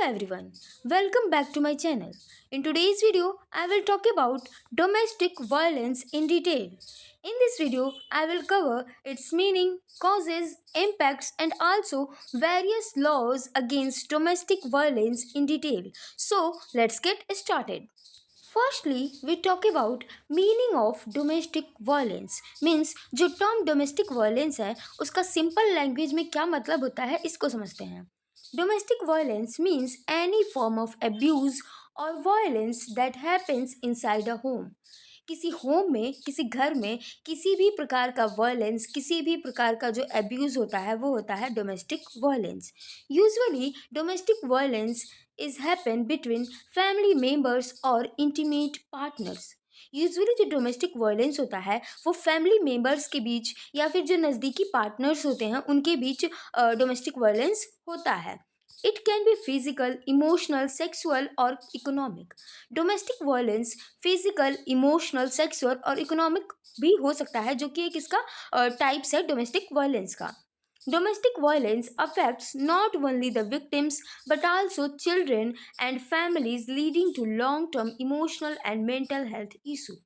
everyone, welcome back to my channel. In today's video, I will talk about domestic violence in detail. In this video, I will cover its meaning, causes, impacts, and also various laws against domestic violence in detail. So, let's get started. Firstly, we talk about meaning of domestic violence means जो term domestic violence है उसका simple language में क्या मतलब होता है इसको समझते हैं. Domestic violence means any form of abuse और violence that happens inside a home. किसी होम में किसी घर में किसी भी प्रकार का वायलेंस किसी भी प्रकार का जो अब्यूज़ होता है वो होता है domestic violence. Usually domestic violence is happen between family members और इंटीमेट पार्टनर्स. यूजुअली जो डोमेस्टिक वायलेंस होता है वो फैमिली मेम्बर्स के बीच या फिर जो नज़दीकी पार्टनर्स होते हैं उनके बीच डोमेस्टिक वायलेंस होता है. It can be physical emotional sexual और economic. Domestic violence physical emotional sexual और इकोनॉमिक भी हो सकता है जो कि एक इसका टाइप्स है डोमेस्टिक वायलेंस का. Domestic violence affects not only the victims but also children and families, leading to long-term emotional and mental health issue.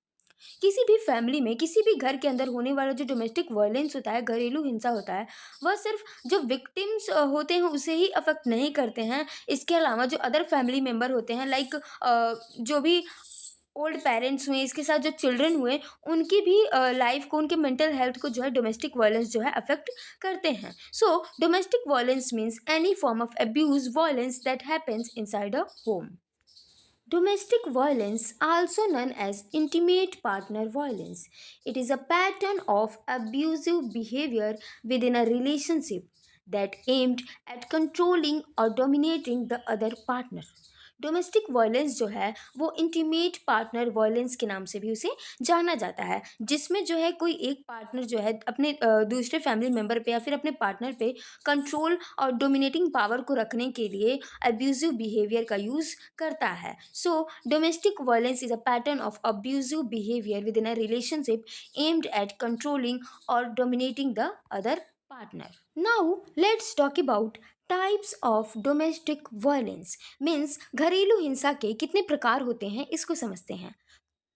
किसी भी फैमिली में किसी भी घर के अंदर होने वाला जो डोमेस्टिक वायलेंस होता है घरेलू हिंसा होता है वह सिर्फ जो विक्टिम्स होते हैं उसे ही अफेक्ट नहीं करते हैं. इसके अलावा जो अदर फैमिली मेम्बर होते हैं लाइक जो भी ओल्ड पेरेंट्स हुए इसके साथ जो चिल्ड्रन हुए उनकी भी लाइफ को उनके मेंटल हेल्थ को जो है डोमेस्टिक वायलेंस जो है अफेक्ट करते हैं. So domestic violence means any form of abuse violence that happens inside a home. Domestic violence, also known as intimate partner violence, it is a pattern of abusive behavior within a relationship that aimed at controlling or dominating the other partner. Domestic violence जो है वो intimate partner violence के नाम से भी उसे जाना जाता है जिसमें जो है कोई एक पार्टनर जो है अपने दूसरे फैमिली मेम्बर पे या फिर अपने पार्टनर पे कंट्रोल और डोमिनेटिंग पावर को रखने के लिए अब्यूजिव बिहेवियर का यूज़ करता है. So domestic violence is a pattern of abusive behaviour with in a relationship aimed at controlling और dominating the other partner. Now let's talk about types of domestic violence means घरेलू हिंसा के कितने प्रकार होते हैं इसको समझते हैं.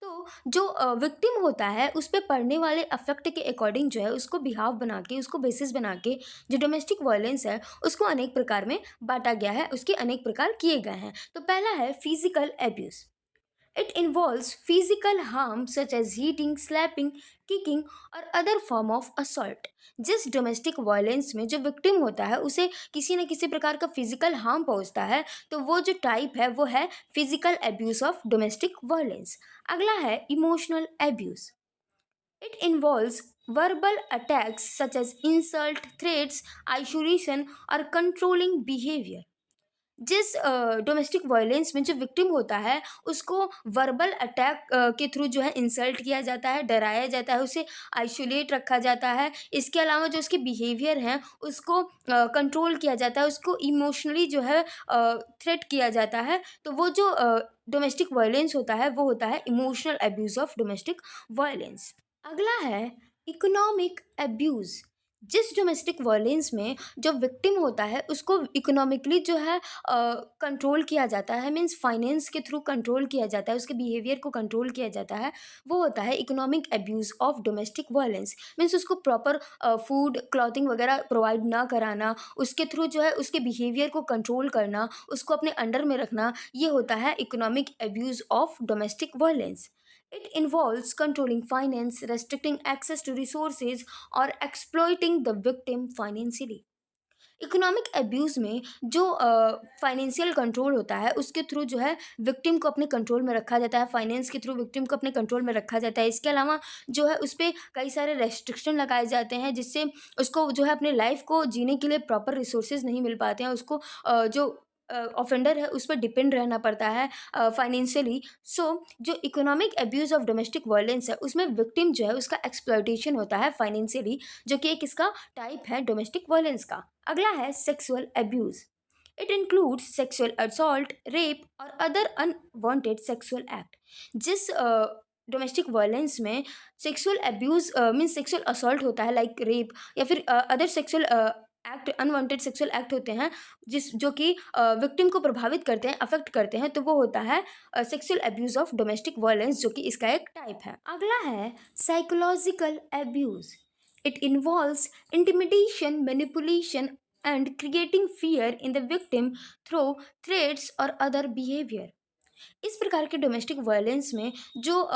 तो जो विक्टिम होता है उस पर पड़ने वाले अफेक्ट के अकॉर्डिंग जो है उसको बिहाव बना के उसको बेसिस बना के जो डोमेस्टिक वायलेंस है उसको अनेक प्रकार में बांटा गया है उसके अनेक प्रकार किए गए हैं. तो पहला है physical abuse. It involves physical harm such as hitting, slapping, kicking और other form of assault. जिस डोमेस्टिक वायलेंस में जो विक्टिम होता है उसे किसी न किसी प्रकार का फिजिकल हार्म पहुंचता है तो वो जो टाइप है वो है physical abuse of domestic violence. अगला है emotional abuse. It involves verbal attacks such as insult, threats, isolation और controlling behavior. जिस डोमेस्टिक वायलेंस में जो विक्टिम होता है उसको वर्बल अटैक के थ्रू जो है इंसल्ट किया जाता है डराया जाता है उसे आइसोलेट रखा जाता है. इसके अलावा जो उसके बिहेवियर हैं उसको कंट्रोल किया जाता है उसको इमोशनली जो है थ्रेट किया जाता है. तो वो जो डोमेस्टिक वायलेंस होता है वो होता है emotional abuse of domestic violence. अगला है इकोनॉमिक अब्यूज़. जिस डोमेस्टिक वायलेंस में जो विक्टिम होता है उसको इकोनॉमिकली जो है कंट्रोल किया जाता है मीन्स फाइनेंस के थ्रू कंट्रोल किया जाता है उसके बिहेवियर को कंट्रोल किया जाता है वो होता है economic abuse of domestic violence. Means उसको प्रॉपर फूड क्लॉथिंग वगैरह प्रोवाइड ना कराना उसके थ्रू जो है उसके बिहेवियर को कंट्रोल करना उसको अपने अंडर में रखना ये होता है economic abuse of domestic violence. It involves controlling finance, restricting access to resources, or exploiting the victim financially. Economic abuse में जो फाइनेंशियल कंट्रोल होता है उसके थ्रू जो है विक्टिम को अपने कंट्रोल में रखा जाता है फाइनेंस के थ्रू विक्टिम को अपने कंट्रोल में रखा जाता है. इसके अलावा जो है उस पर कई सारे रेस्ट्रिक्शन लगाए जाते हैं जिससे उसको जो है अपने लाइफ को जीने के लिए प्रॉपर रिसोर्सेज नहीं मिल पाते हैं उसको जो ऑफेंडर है उस पर डिपेंड रहना पड़ता है फाइनेंशियली. सो जो economic abuse of domestic violence है उसमें विक्टिम जो है उसका एक्सप्लॉयटेशन होता है फाइनेंशियली जो कि एक इसका टाइप है डोमेस्टिक वायलेंस का. अगला है sexual abuse. It includes sexual assault rape और अदर अनवांटेड सेक्सुअल एक्ट. जिस डोमेस्टिक वायलेंस में sexual abuse means sexual assault होता है लाइक रेप या फिर other sexual act, unwanted sexual act होते हैं जिस जो कि विक्टिम को प्रभावित करते हैं, अफेक्ट करते हैं, तो वो होता है sexual abuse of domestic violence, जो कि इसका एक टाइप है। अगला है psychological abuse. It involves intimidation, manipulation and creating fear in the victim through threats और अदर बिहेवियर। इस प्रकार के डोमेस्टिक वायलेंस में जो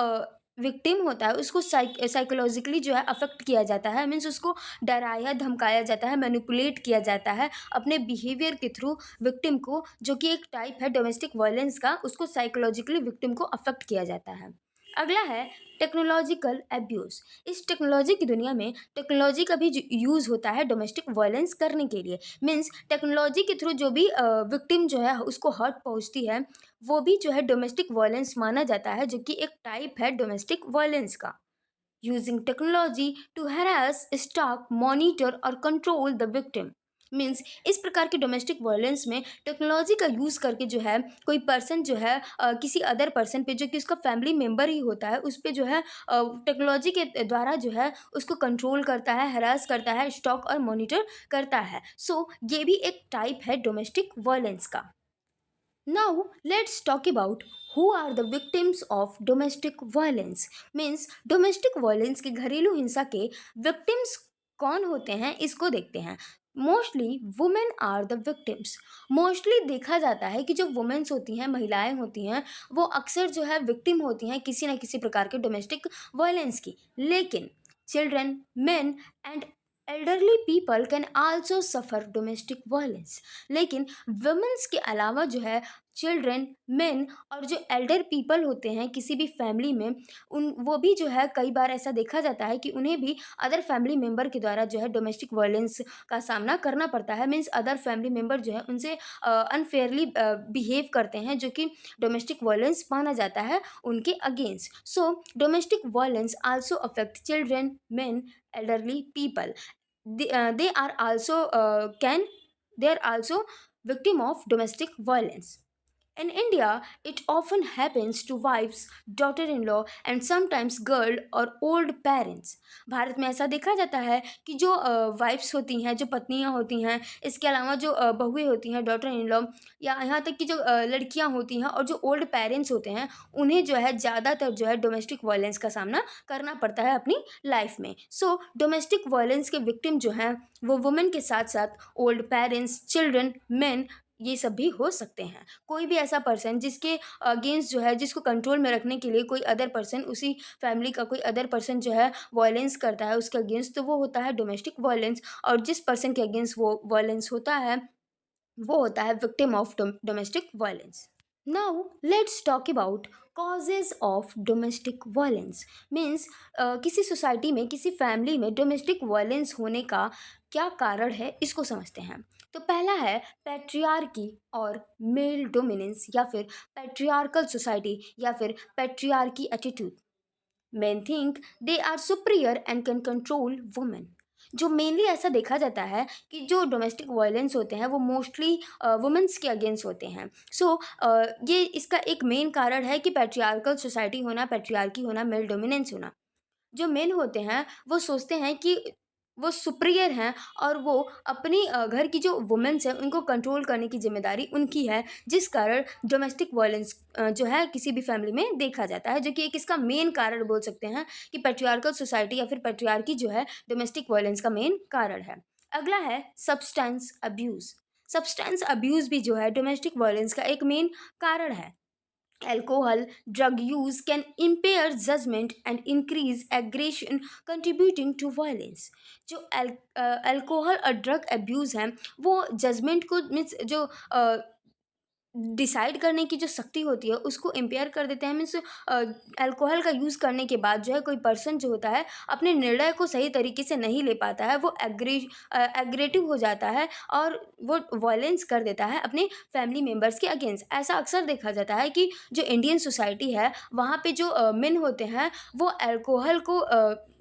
विक्टिम होता है उसको साइकोलॉजिकली जो है अफेक्ट किया जाता है, मीन्स उसको डराया धमकाया जाता है, मैनिपुलेट किया जाता है अपने बिहेवियर के थ्रू विक्टिम को, जो कि एक टाइप है डोमेस्टिक वायलेंस का, उसको साइकोलॉजिकली विक्टिम को अफेक्ट किया जाता है। अगला है टेक्नोलॉजिकल एब्यूज़। इस टेक्नोलॉजी की दुनिया में टेक्नोलॉजी का भी यूज़ होता है डोमेस्टिक वायलेंस करने के लिए, मीन्स टेक्नोलॉजी के थ्रू जो भी विक्टिम जो है उसको हर्ट पहुंचती है, वो भी जो है डोमेस्टिक वायलेंस माना जाता है, जो कि एक टाइप है डोमेस्टिक वायलेंस का। Using technology to harass, stalk, monitor और कंट्रोल द विक्टिम। मीन्स इस प्रकार के डोमेस्टिक वायलेंस में टेक्नोलॉजी का यूज़ करके जो है कोई पर्सन जो है किसी अदर पर्सन पे, जो कि उसका फैमिली मेम्बर ही होता है, उस पे जो है टेक्नोलॉजी के द्वारा जो है उसको कंट्रोल करता है, हरास करता है, स्टॉक और मॉनिटर करता है। सो ये भी एक टाइप है डोमेस्टिक वायलेंस का। Now let's talk about who are the victims of domestic violence। Means domestic violence की, घरेलू हिंसा के विक्टिम्स कौन होते हैं इसको देखते हैं। Mostly women are the victims. Mostly देखा जाता है कि जो वुमेन्स होती हैं, महिलाएं होती हैं, वो अक्सर जो है विक्टिम होती हैं किसी न किसी प्रकार के डोमेस्टिक वायलेंस की। लेकिन children, main and elderly people can also suffer domestic violence. लेकिन वुमेन्स के अलावा जो है चिल्ड्रन, मेन और जो एल्डर पीपल होते हैं किसी भी फैमिली में, उन वो भी जो है कई बार ऐसा देखा जाता है कि उन्हें भी अदर फैमिली मेम्बर के द्वारा जो है डोमेस्टिक वायलेंस का सामना करना पड़ता है। मीन्स अदर फैमिली मेम्बर जो है उनसे अनफेयरली बिहेव करते हैं, जो कि डोमेस्टिक वायलेंस माना जाता है उनके against. So domestic violence also affect children, main, elderly people. They are also can they are also victim of domestic violence. In India, it often happens to wives, daughter-in-law and sometimes girl और old parents। Bharat में ऐसा देखा जाता है कि जो wives होती हैं, जो पत्नियां होती हैं, इसके अलावा जो बहुएं होती हैं, डॉटर इन लॉ, या यहाँ तक कि जो लड़कियां होती हैं और जो ओल्ड पेरेंट्स होते हैं, उन्हें जो है ज़्यादातर जो है डोमेस्टिक वायलेंस का सामना करना पड़ता है अपनी लाइफ में। सो डोमेस्टिक वायलेंस के विक्टिम जो हैं वो वुमेन के साथ साथ ओल्ड पेरेंट्स, चिल्ड्रन, मेन, ये सब भी हो सकते हैं। कोई भी ऐसा पर्सन जिसके अगेंस्ट जो है, जिसको कंट्रोल में रखने के लिए कोई अदर पर्सन, उसी फैमिली का कोई अदर पर्सन जो है वायलेंस करता है उसके अगेंस्ट, तो वो होता है डोमेस्टिक वायलेंस। और जिस पर्सन के अगेंस्ट वो वायलेंस होता है वो होता है victim of domestic violence. Now let's talk about causes of domestic violence. Means किसी सोसाइटी में, किसी फैमिली में डोमेस्टिक वायलेंस होने का क्या कारण है इसको समझते हैं। तो पहला है पैट्रियार्की और मेल डोमिनेंस, या फिर पैट्रियार्कल सोसाइटी, या फिर patriarchy attitude. Men think they are superior and can control women। जो मेनली ऐसा देखा जाता है कि जो डोमेस्टिक वायलेंस होते हैं वो मोस्टली वुमेंस के अगेंस्ट होते हैं। सो ये इसका एक मेन कारण है कि पैट्रियार्कल सोसाइटी होना, पैट्रियार्की होना, मेल डोमिनेंस होना। जो मेन होते हैं वो सोचते हैं कि वो सुपीरियर हैं और वो अपनी घर की जो वुमेन्स हैं उनको कंट्रोल करने की जिम्मेदारी उनकी है, जिस कारण डोमेस्टिक वायलेंस जो है किसी भी फैमिली में देखा जाता है, जो कि एक इसका मेन कारण बोल सकते हैं कि पैट्रियार्कल सोसाइटी या फिर पैट्रियार्की जो है डोमेस्टिक वायलेंस का मेन कारण है। अगला है सब्सटेंस अब्यूज़। सब्सटेंस अब्यूज़ भी जो है डोमेस्टिक वायलेंस का एक मेन कारण है। Alcohol, drug use can impair judgment and increase aggression, contributing to violence। जो अल्कोहल और ड्रग अब्यूज़ हैं वो जजमेंट को, मीन्स जो डिसाइड करने की जो शक्ति होती है उसको इम्पेयर कर देते हैं। मीन्स अल्कोहल का यूज़ करने के बाद जो है कोई पर्सन जो होता है अपने निर्णय को सही तरीके से नहीं ले पाता है, वो एग्रेटिव हो जाता है और वो वायलेंस कर देता है अपने फैमिली मेम्बर्स के अगेंस्ट। ऐसा अक्सर देखा जाता है कि जो इंडियन सोसाइटी है वहाँ पे जो मेन होते हैं वो अल्कोहल को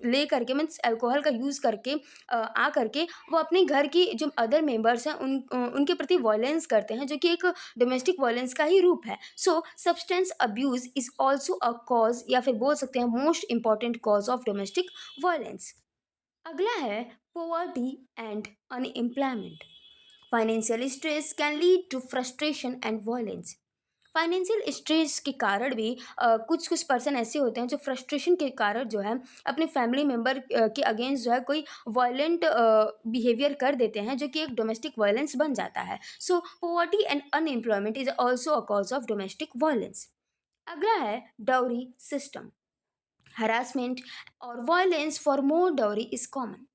ले करके, मीन्स अल्कोहल का यूज़ करके आ करके वो अपने घर की जो अदर मेंबर्स हैं उनके प्रति वायलेंस करते हैं, जो कि एक डोमेस्टिक वायलेंस का ही रूप है। So substance abuse is also a cause, या फिर बोल सकते हैं most important cause of domestic violence. अगला है poverty and unemployment. Financial stress can lead to frustration and violence. Financial stress के कारण भी कुछ कुछ पर्सन ऐसे होते हैं जो फ्रस्ट्रेशन के कारण जो है अपने फैमिली मेम्बर के अगेंस्ट जो है कोई वायलेंट बिहेवियर कर देते हैं, जो कि एक डोमेस्टिक वायलेंस बन जाता है। So poverty and unemployment is also a cause of domestic violence. अगला है डाउरी सिस्टम। हरासमेंट और violence for more dowry is common.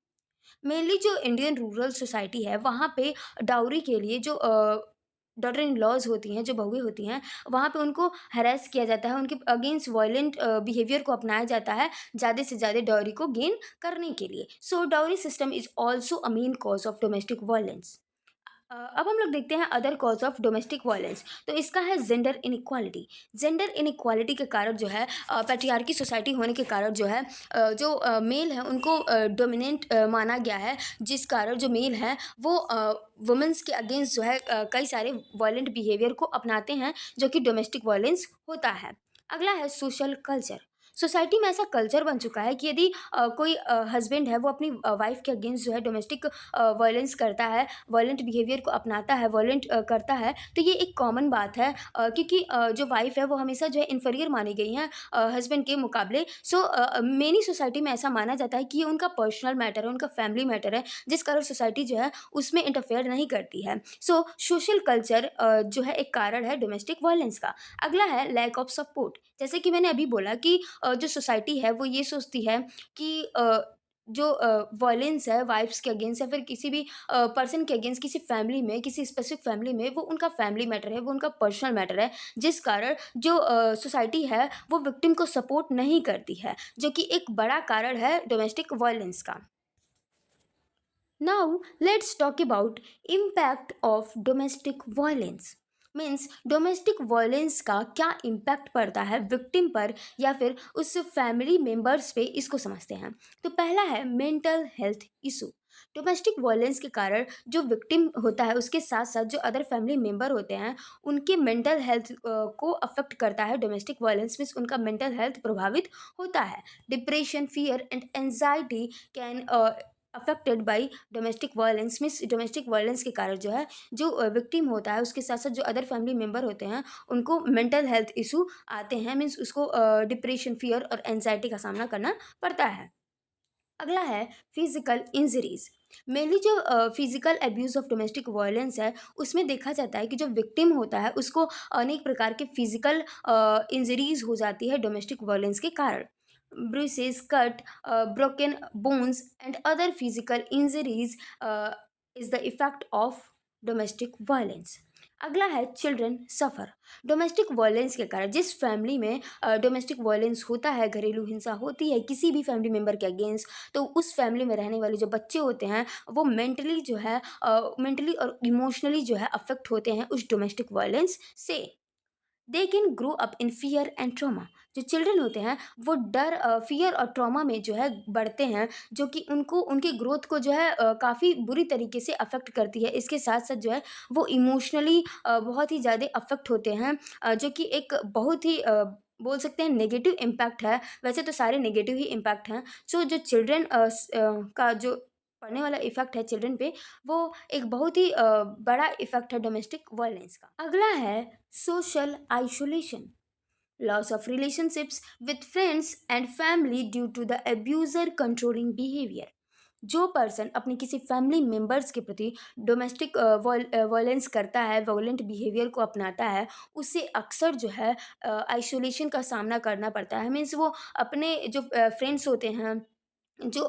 Mainly जो इंडियन रूरल सोसाइटी है वहाँ पे डाउरी के लिए जो डॉटर इन लॉज होती हैं, जो बहुएं होती हैं, वहाँ पे उनको हरास किया जाता है, उनके अगेंस्ट वायलेंट बिहेवियर को अपनाया जाता है ज़्यादा से ज़्यादा डाउरी को गेन करने के लिए। So dowry system is also a main cause of domestic violence. अब हम लोग देखते हैं other cause of domestic violence. तो इसका है जेंडर इनइक्वालिटी। जेंडर इनइक्वालिटी के कारण जो है पैट्रियार्की सोसाइटी होने के कारण जो है जो मेल है उनको डोमिनेंट माना गया है, जिस कारण जो मेल हैं वो वुमेंस के अगेंस्ट जो है कई सारे वायलेंट बिहेवियर को अपनाते हैं, जो कि डोमेस्टिक वायलेंस होता है। अगला है सोशल कल्चर। सोसाइटी में ऐसा कल्चर बन चुका है कि यदि कोई हस्बैंड है वो अपनी वाइफ के अगेंस्ट जो है डोमेस्टिक वायलेंस करता है, वायलेंट बिहेवियर को अपनाता है, वायलेंट करता है, तो ये एक कॉमन बात है, क्योंकि जो वाइफ है वो हमेशा जो है इन्फीरियर मानी गई हैं हस्बैंड के मुकाबले। सो मेनी सोसाइटी में ऐसा माना जाता है कि ये उनका पर्सनल मैटर है, उनका फैमिली मैटर है, जिस कारण सोसाइटी जो है उसमें इंटरफेयर नहीं करती है। सो सोशल कल्चर जो है एक कारण है डोमेस्टिक वायलेंस का। अगला है लैक ऑफ सपोर्ट। जैसे कि मैंने अभी बोला कि जो सोसाइटी है वो ये सोचती है कि जो वायलेंस है वाइफ्स के अगेंस्ट या फिर किसी भी पर्सन के अगेंस्ट, किसी फैमिली में, किसी स्पेसिफिक फैमिली में, वो उनका फैमिली मैटर है, वो उनका पर्सनल मैटर है, जिस कारण जो सोसाइटी है वो विक्टिम को सपोर्ट नहीं करती है, जो कि एक बड़ा कारण है डोमेस्टिक वायलेंस का। Now let's talk about impact of domestic violence। Means domestic violence का क्या इम्पैक्ट पड़ता है विक्टिम पर या फिर उस फैमिली मेम्बर्स पे, इसको समझते हैं। तो पहला है mental health issue. Domestic violence के कारण जो विक्टिम होता है उसके साथ साथ जो अदर फैमिली मेम्बर होते हैं उनके मेंटल हेल्थ को अफेक्ट करता है। डोमेस्टिक वायलेंस मीन्स उनका मेंटल हेल्थ प्रभावित होता है। Depression, fear and anxiety can affected by domestic violence. Means domestic violence के कारण जो है जो विक्टिम होता है उसके साथ साथ जो अदर फैमिली मेम्बर होते हैं उनको मेंटल हेल्थ इशू आते हैं। मीन्स उसको डिप्रेशन, फियर और एंजाइटी का सामना करना पड़ता है। अगला है फिजिकल इंजरीज। मेनली जो physical abuse of domestic violence है उसमें देखा जाता है कि जो विक्टिम होता है उसको अनेक प्रकार के फिजिकल इंजरीज हो जाती है डोमेस्टिक वायलेंस के कारण। Bruises, cut, broken bones and other physical injuries is the effect of domestic violence। अगला है चिल्ड्रन सफ़र। डोमेस्टिक वायलेंस के कारण जिस फैमिली में डोमेस्टिक वायलेंस होता है, घरेलू हिंसा होती है किसी भी फैमिली मेम्बर के अगेंस्ट, तो उस फैमिली में रहने वाले जो बच्चे होते हैं वो मेंटली जो है मेंटली और इमोशनली जो है अफेक्ट होते हैं उस डोमेस्टिक वायलेंस से। They can grow up in fear and trauma. जो चिल्ड्रन होते हैं वो डर, फियर और ट्रॉमा में जो है बढ़ते हैं, जो कि उनको उनकी ग्रोथ को जो है काफ़ी बुरी तरीके से अफेक्ट करती है। इसके साथ साथ जो है वो इमोशनली बहुत ही ज़्यादा अफेक्ट होते हैं, जो कि एक बहुत ही बोल सकते हैं नेगेटिव इम्पैक्ट है। वैसे तो सारे नेगेटिव ही इम्पैक्ट हैं। सो जो चिल्ड्रन का जो पड़ने वाला इफेक्ट है चिल्ड्रन पे, वो एक बहुत ही बड़ा इफेक्ट है डोमेस्टिक वायलेंस का। अगला है social isolation. Loss of relationships with friends and family due to the abuser controlling behaviour. जो पर्सन अपने किसी फैमिली मेम्बर्स के प्रति डोमेस्टिक वायलेंस करता है, वायलेंट बिहेवियर को अपनाता है, उसे अक्सर जो है आइसोलेशन का सामना करना पड़ता है। मीन्स वो अपने जो फ्रेंड्स होते हैं, जो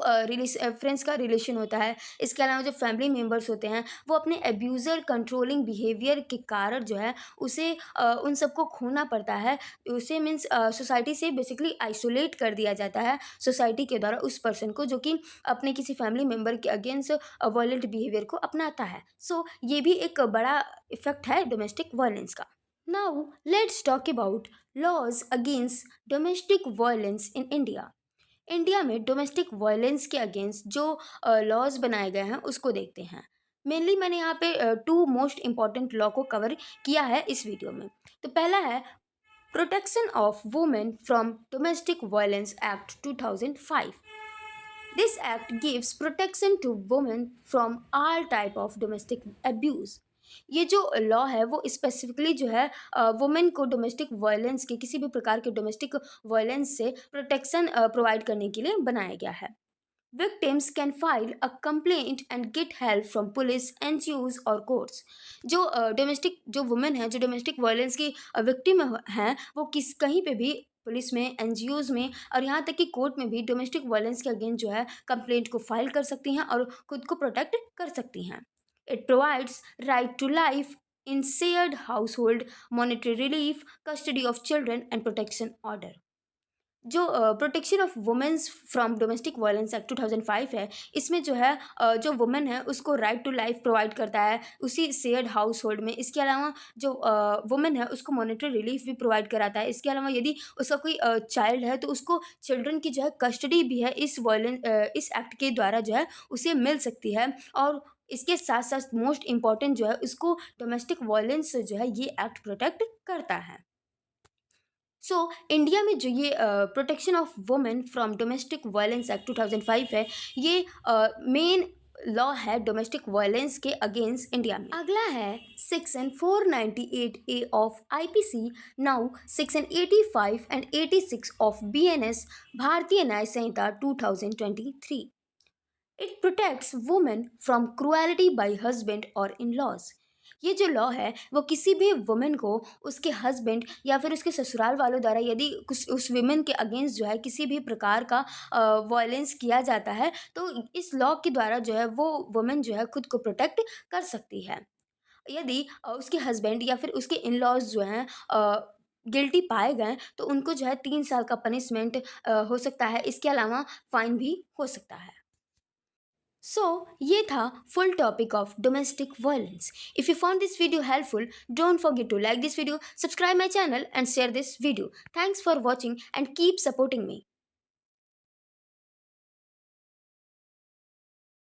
फ्रेंड्स का रिलेशन होता है, इसके अलावा जो फैमिली मेम्बर्स होते हैं, वो अपने अब्यूज़र कंट्रोलिंग बिहेवियर के कारण जो है उसे उन सबको खोना पड़ता है। उसे मीन्स सोसाइटी से बेसिकली आइसोलेट कर दिया जाता है सोसाइटी के द्वारा उस पर्सन को, जो कि अपने किसी फैमिली मेम्बर के अगेंस्ट वायलेंट बिहेवियर को अपनाता है। सो ये भी एक बड़ा इफ़ेक्ट है डोमेस्टिक वायलेंस का। Now let's talk about laws against domestic violence in India. India में डोमेस्टिक वायलेंस के अगेंस्ट जो लॉज बनाए गए हैं उसको देखते हैं। मेनली मैंने यहाँ पे टू मोस्ट इम्पॉर्टेंट लॉ को कवर किया है इस वीडियो में। तो पहला है protection of women from domestic violence act 2005। This act gives protection to women from all type of domestic abuse. ये जो लॉ है वो स्पेसिफिकली जो है वुमेन को डोमेस्टिक वायलेंस के किसी भी प्रकार के डोमेस्टिक वायलेंस से प्रोटेक्शन प्रोवाइड करने के लिए बनाया गया है। Victims can file a complaint and get help from police, NGOs और courts। जो डोमेस्टिक जो वुमेन है जो डोमेस्टिक वायलेंस की विक्टिम हैं वो किस कहीं पे भी पुलिस में, एनजीओज में और यहाँ तक कि कोर्ट में भी डोमेस्टिक वायलेंस के अगेंस्ट जो है कंप्लेंट को फाइल कर सकती हैं और खुद को प्रोटेक्ट कर सकती हैं। It provides right to life in shared household, monetary relief, custody of children and protection order. जो protection of womens from domestic violence act 2005 है, इसमें जो है जो वुमेन है उसको राइट टू लाइफ प्रोवाइड करता है उसी शेयर्ड हाउस होल्ड में। इसके अलावा जो वुमेन है उसको मॉनिटरी रिलीफ भी प्रोवाइड कराता है। इसके अलावा यदि उसका कोई चाइल्ड है तो उसको चिल्ड्रन की जो है कस्टडी भी है इस एक्ट के द्वारा जो है उसे मिल सकती है। और इसके साथ साथ मोस्ट इम्पॉर्टेंट जो है उसको डोमेस्टिक वायलेंस से जो है ये एक्ट प्रोटेक्ट करता है। सो इंडिया में जो ये protection of women from domestic violence act 2005 है, ये मेन लॉ है डोमेस्टिक वायलेंस के अगेंस्ट इंडिया में। अगला है section 498A of IPC, now section 85 and 86 of BNS, भारतीय न्याय संहिता 2023। It protects women from cruelty bye husband और इन लॉज। ये जो लॉ है वो किसी भी वुमेन को उसके हस्बैंड या फिर उसके ससुराल वालों द्वारा यदि कुछ उस वुमेन के अगेंस्ट जो है किसी भी प्रकार का वायलेंस किया जाता है तो इस लॉ के द्वारा जो है वो वुमेन जो है खुद को प्रोटेक्ट कर सकती है। यदि उसके हस्बैंड या फिर उसके इन लॉज जो हैं गिल्टी पाए गए तो उनको जो है 3 साल का पनिशमेंट हो सकता है। इसके अलावा फाइन भी हो सकता है। सो ये था full topic of domestic violence. If you found this video helpful, don't forget to like this video, subscribe my channel and share this video. Thanks for watching and keep supporting me.